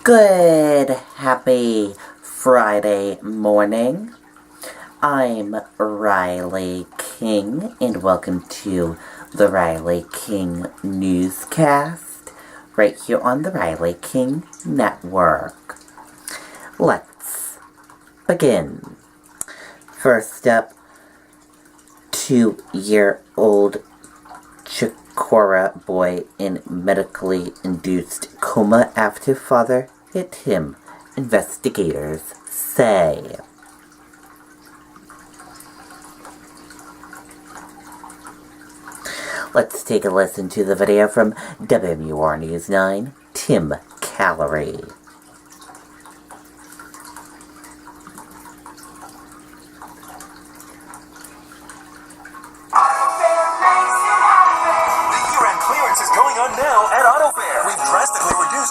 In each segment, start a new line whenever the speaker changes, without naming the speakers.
Good, happy Friday morning. I'm Riley King, and welcome to the Riley King Newscast, right here on the Riley King Network. Let's begin. First up, 2-year-old Chikora boy in medically induced coma after father hit him, investigators say. Let's take a listen to the video from WMUR News 9, Tim Callery.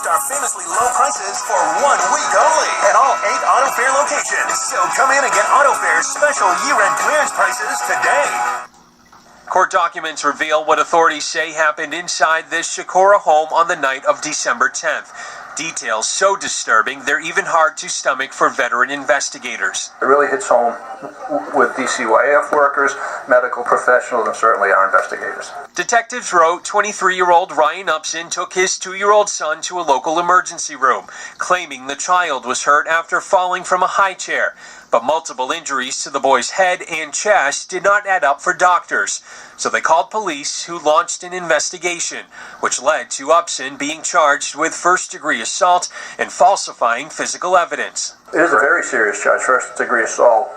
Our famously low prices for 1 week only at all 8 Auto Fair locations. So come in and get Auto Fair's special year-end clearance prices today. Court documents reveal what authorities say happened inside this Chikora home on the night of December 10th. Details so disturbing, they're even hard to stomach for veteran investigators.
It really hits home with DCYF workers, medical professionals, and certainly our investigators.
Detectives wrote 23-year-old Ryan Upson took his 2-year-old son to a local emergency room, claiming the child was hurt after falling from a high chair. But multiple injuries to the boy's head and chest did not add up for doctors. So they called police, who launched an investigation, which led to Upson being charged with first-degree assault and falsifying physical evidence.
It is a very serious charge. First-degree assault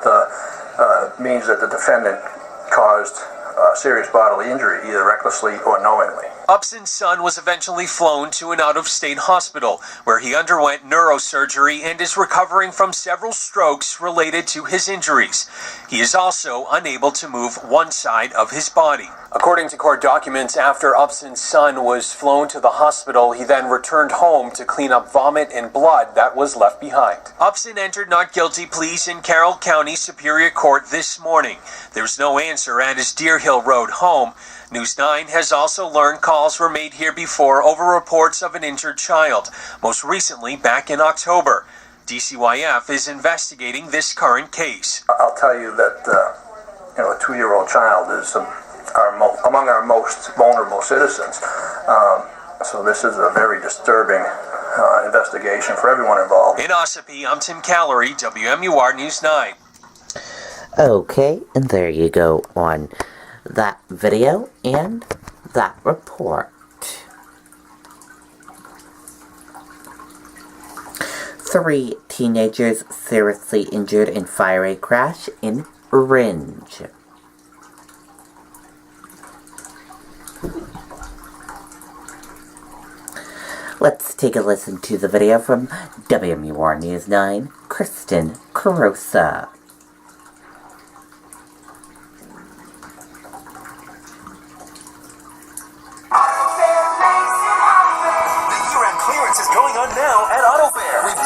means that the defendant caused serious bodily injury, either recklessly or knowingly.
Upson's son was eventually flown to an out-of-state hospital, where he underwent neurosurgery and is recovering from several strokes related to his injuries. He is also unable to move one side of his body. According to court documents, after Upson's son was flown to the hospital, he then returned home to clean up vomit and blood that was left behind. Upson entered not guilty pleas in Carroll County Superior Court this morning. There's no answer at his Deer Hill Road home. News 9 has also learned calls were made here before over reports of an injured child, most recently back in October. DCYF is investigating this current case.
I'll tell you that a 2-year-old child is among our most vulnerable citizens. So this is a very disturbing investigation for everyone involved.
In Ossipee, I'm Tim Callery, WMUR News 9.
Okay, and there you go on that video and that report. 3 teenagers seriously injured in fiery crash in Ringe. Let's take a listen to the video from WMUR News 9, Kristen Carosa.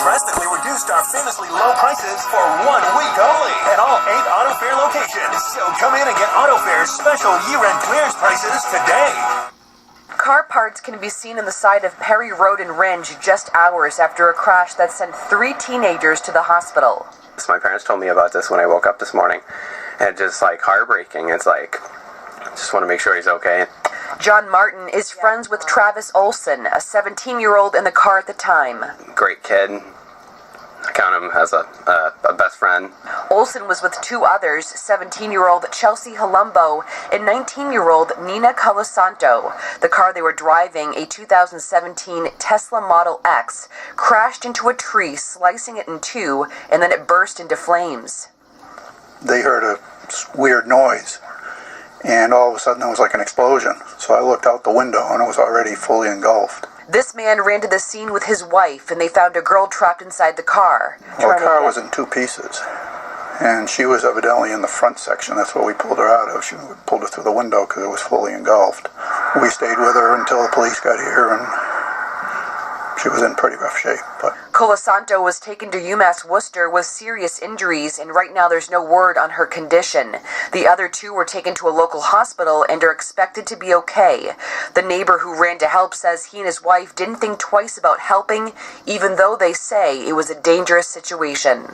Drastically reduced our famously low prices for 1 week only at all 8 Auto Fair locations. So come in and get Auto Fair's special year-end clearance prices today.
Car parts can be seen on the side of Perry Road in Ringe just hours after a crash that sent 3 teenagers to the hospital.
My parents told me about this when I woke up this morning. And it's just heartbreaking. It's just want to make sure he's okay.
John Martin is friends with Travis Olson, a 17-year-old in the car at the time.
Great kid. I count him as a best friend.
Olson was with 2 others, 17-year-old Chelsea Halumbo and 19-year-old Nina Colasanto. The car they were driving, a 2017 Tesla Model X, crashed into a tree, slicing it in 2, and then it burst into flames.
They heard a weird noise, and all of a sudden it was like an explosion. So I looked out the window, and it was already fully engulfed.
This man ran to the scene with his wife, and they found a girl trapped inside the car.
Well, the car was in 2 pieces, and she was evidently in the front section. That's what we pulled her out of. We pulled her through the window because it was fully engulfed. We stayed with her until the police got here, and she was in pretty rough shape. But
Colasanto was taken to UMass Worcester with serious injuries, and right now there's no word on her condition. The other two were taken to a local hospital and are expected to be okay. The neighbor who ran to help says he and his wife didn't think twice about helping, even though they say it was a dangerous situation.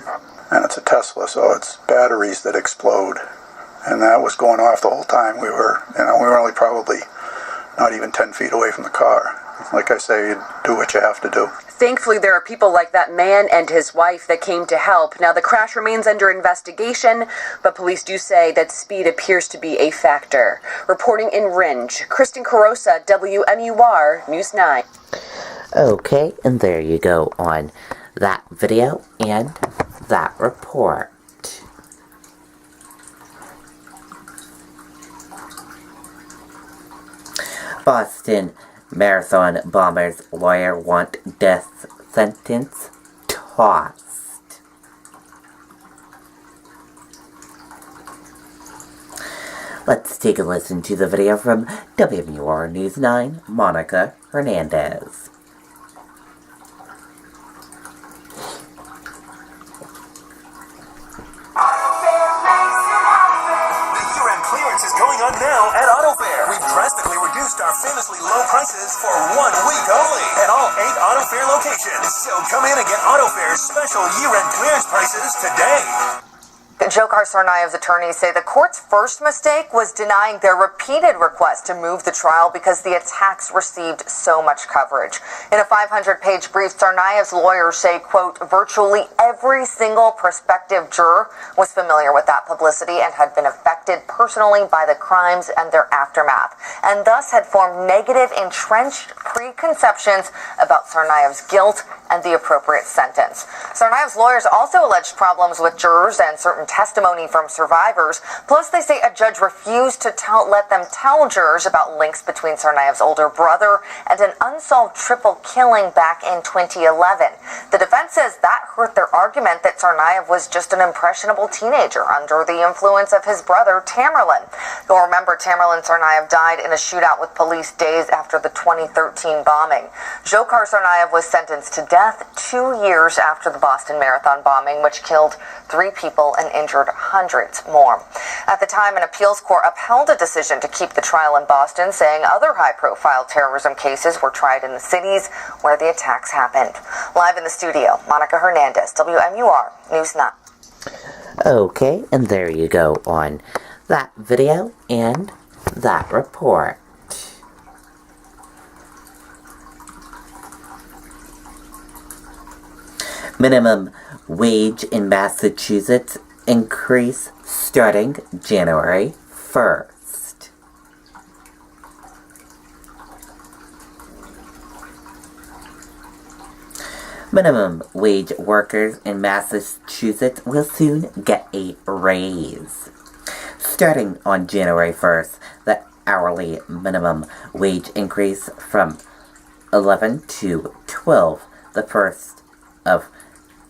And it's a Tesla, so it's batteries that explode. And that was going off the whole time. We were only probably not even 10 feet away from the car. Like I say, you do what you have to do.
Thankfully, there are people like that man and his wife that came to help. Now, the crash remains under investigation, but police do say that speed appears to be a factor. Reporting in Ringe, Kristen Carosa, WMUR, News 9.
Okay, and there you go on that video and that report. Boston Marathon bombers lawyer want death sentence tossed. Let's take a listen to the video from WMUR News 9, Monica Hernandez.
Now at AutoFair, we've drastically reduced our famously low prices for 1 week only at all 8 AutoFair locations. So come in and get AutoFair's special year-end clearance prices today.
Dzhokhar Tsarnaev's attorneys say the court's first mistake was denying their repeated request to move the trial because the attacks received so much coverage. In a 500-page brief, Tsarnaev's lawyers say, quote, virtually every single prospective juror was familiar with that publicity and had been affected personally by the crimes and their aftermath, and thus had formed negative, entrenched preconceptions about Tsarnaev's guilt and the appropriate sentence. Tsarnaev's lawyers also alleged problems with jurors and certain testimony from survivors. Plus, they say a judge refused to let them tell jurors about links between Tsarnaev's older brother and an unsolved triple killing back in 2011. The defense says that hurt their argument that Tsarnaev was just an impressionable teenager under the influence of his brother, Tamerlan. You'll remember Tamerlan Tsarnaev died in a shootout with police days after the 2013 bombing. Dzhokhar Tsarnaev was sentenced to death 2 years after the Boston Marathon bombing, which killed 3 people and injured hundreds more. At the time, an appeals court upheld a decision to keep the trial in Boston, saying other high-profile terrorism cases were tried in the cities where the attacks happened. Live in the studio, Monica Hernandez, WMUR News 9.
Okay, and there you go on that video and that report. Minimum wage in Massachusetts increase starting January 1st. Minimum wage workers in Massachusetts will soon get a raise. Starting on January 1st, the hourly minimum wage increase from 11 to 12, the first of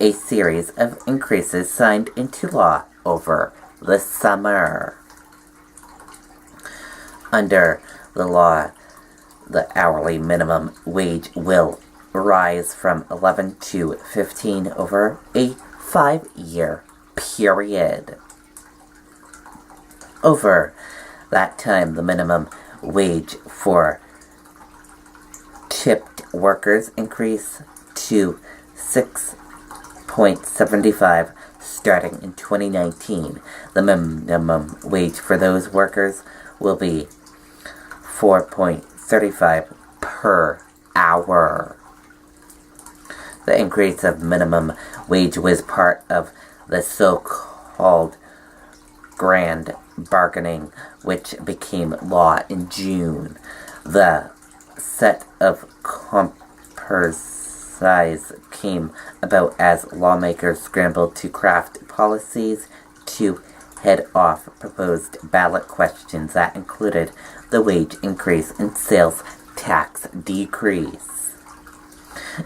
a series of increases signed into law over the summer. Under the law, the hourly minimum wage will rise from 11 to 15 over a 5-year period. Over that time, the minimum wage for tipped workers increased to 6.75 starting in 2019. The minimum wage for those workers will be 4.35 per hour. The increase of minimum wage was part of the so-called grand bargaining, which became law in June. The set of compromise came about as lawmakers scrambled to craft policies to head off proposed ballot questions that included the wage increase and sales tax decrease.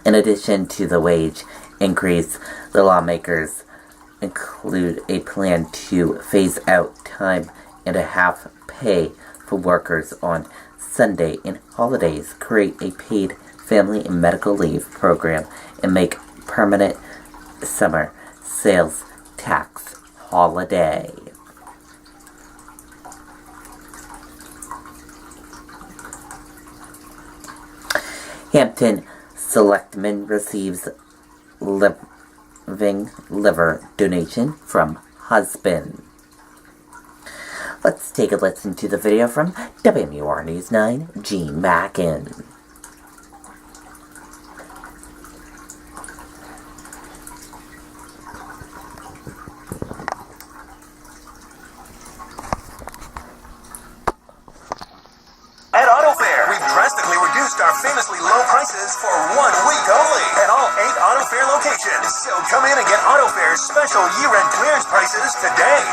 In addition to the wage increase, the lawmakers include a plan to phase out time and a half pay for workers on Sunday and holidays, create a paid family and medical leave program, and make permanent summer sales tax holiday. Hampton Selectman receives living liver donation from husband. Let's take a listen to the video from WMUR News 9, Gene Mackin.
At AutoFair, we've drastically reduced our famously low prices for 1 week only at all 8 AutoFair locations. So come in and get AutoFair's special year-end clearance prices today.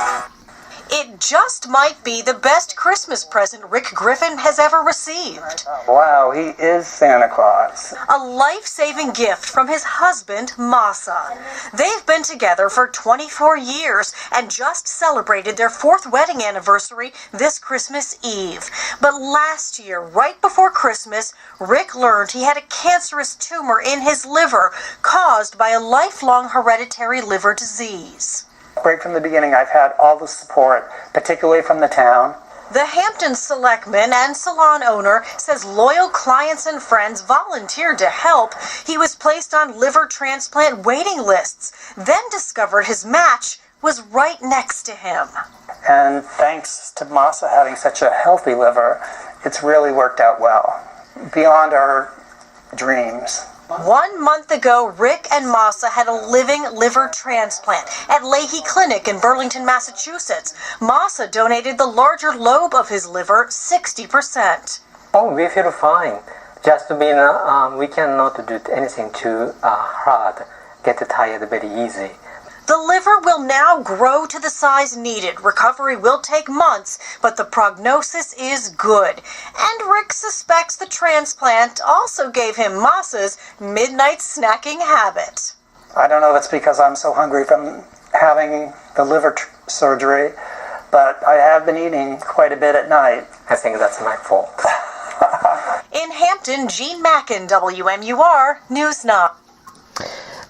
It just might be the best Christmas present Rick Griffin has ever received.
Wow, he is Santa Claus.
A life-saving gift from his husband, Masa. They've been together for 24 years and just celebrated their 4th wedding anniversary this Christmas Eve. But last year, right before Christmas, Rick learned he had a cancerous tumor in his liver caused by a lifelong hereditary liver disease.
Right from the beginning, I've had all the support, particularly from the town.
The Hampton Selectman and salon owner says loyal clients and friends volunteered to help. He was placed on liver transplant waiting lists, then discovered his match was right next to him.
And thanks to Masa having such a healthy liver, it's really worked out well, beyond our dreams.
1 month ago, Rick and Masa had a living liver transplant at Leahy Clinic in Burlington, Massachusetts. Masa donated the larger lobe of his liver, 60%.
Oh, we feel fine. Just being, we cannot do anything too hard. Get tired very easy.
The liver will now grow to the size needed. Recovery will take months, but the prognosis is good. And Rick suspects the transplant also gave him Masa's midnight snacking habit.
I don't know if it's because I'm so hungry from having the liver surgery, but I have been eating quite a bit at night.
I think that's my fault.
In Hampton, Gene Mackin, WMUR News 9.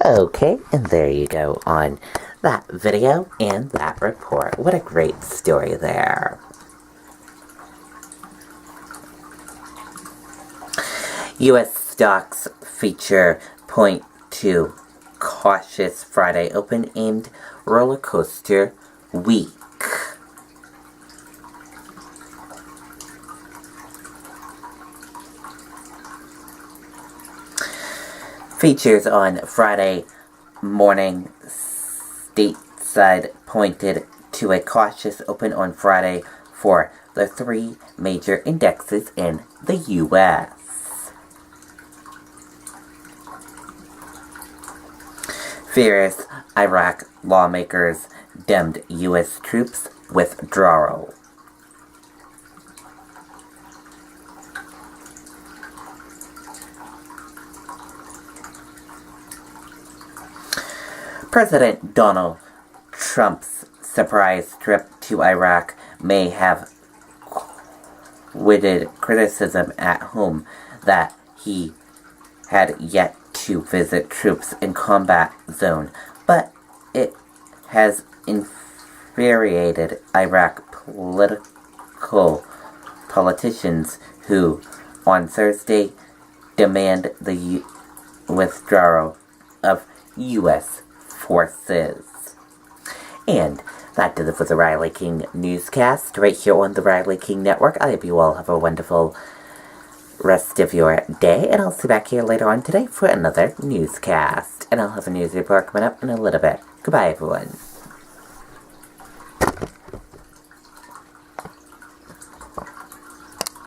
Okay, and there you go on that video and that report. What a great story there. U.S. stocks feature point to cautious Friday open-aimed roller coaster week. Features on Friday morning stateside pointed to a cautious open on Friday for the 3 major indexes in the U.S. Furious Iraq lawmakers demmed U.S. troops withdrawal. President Donald Trump's surprise trip to Iraq may have witted criticism at home that he had yet to visit troops in combat zone, but it has infuriated Iraq politicians who, on Thursday, demand the withdrawal of U.S. forces. And that did it for the Riley King Newscast right here on the Riley King Network. I hope you all have a wonderful rest of your day, and I'll see you back here later on today for another newscast. And I'll have a news report coming up in a little bit. Goodbye, everyone.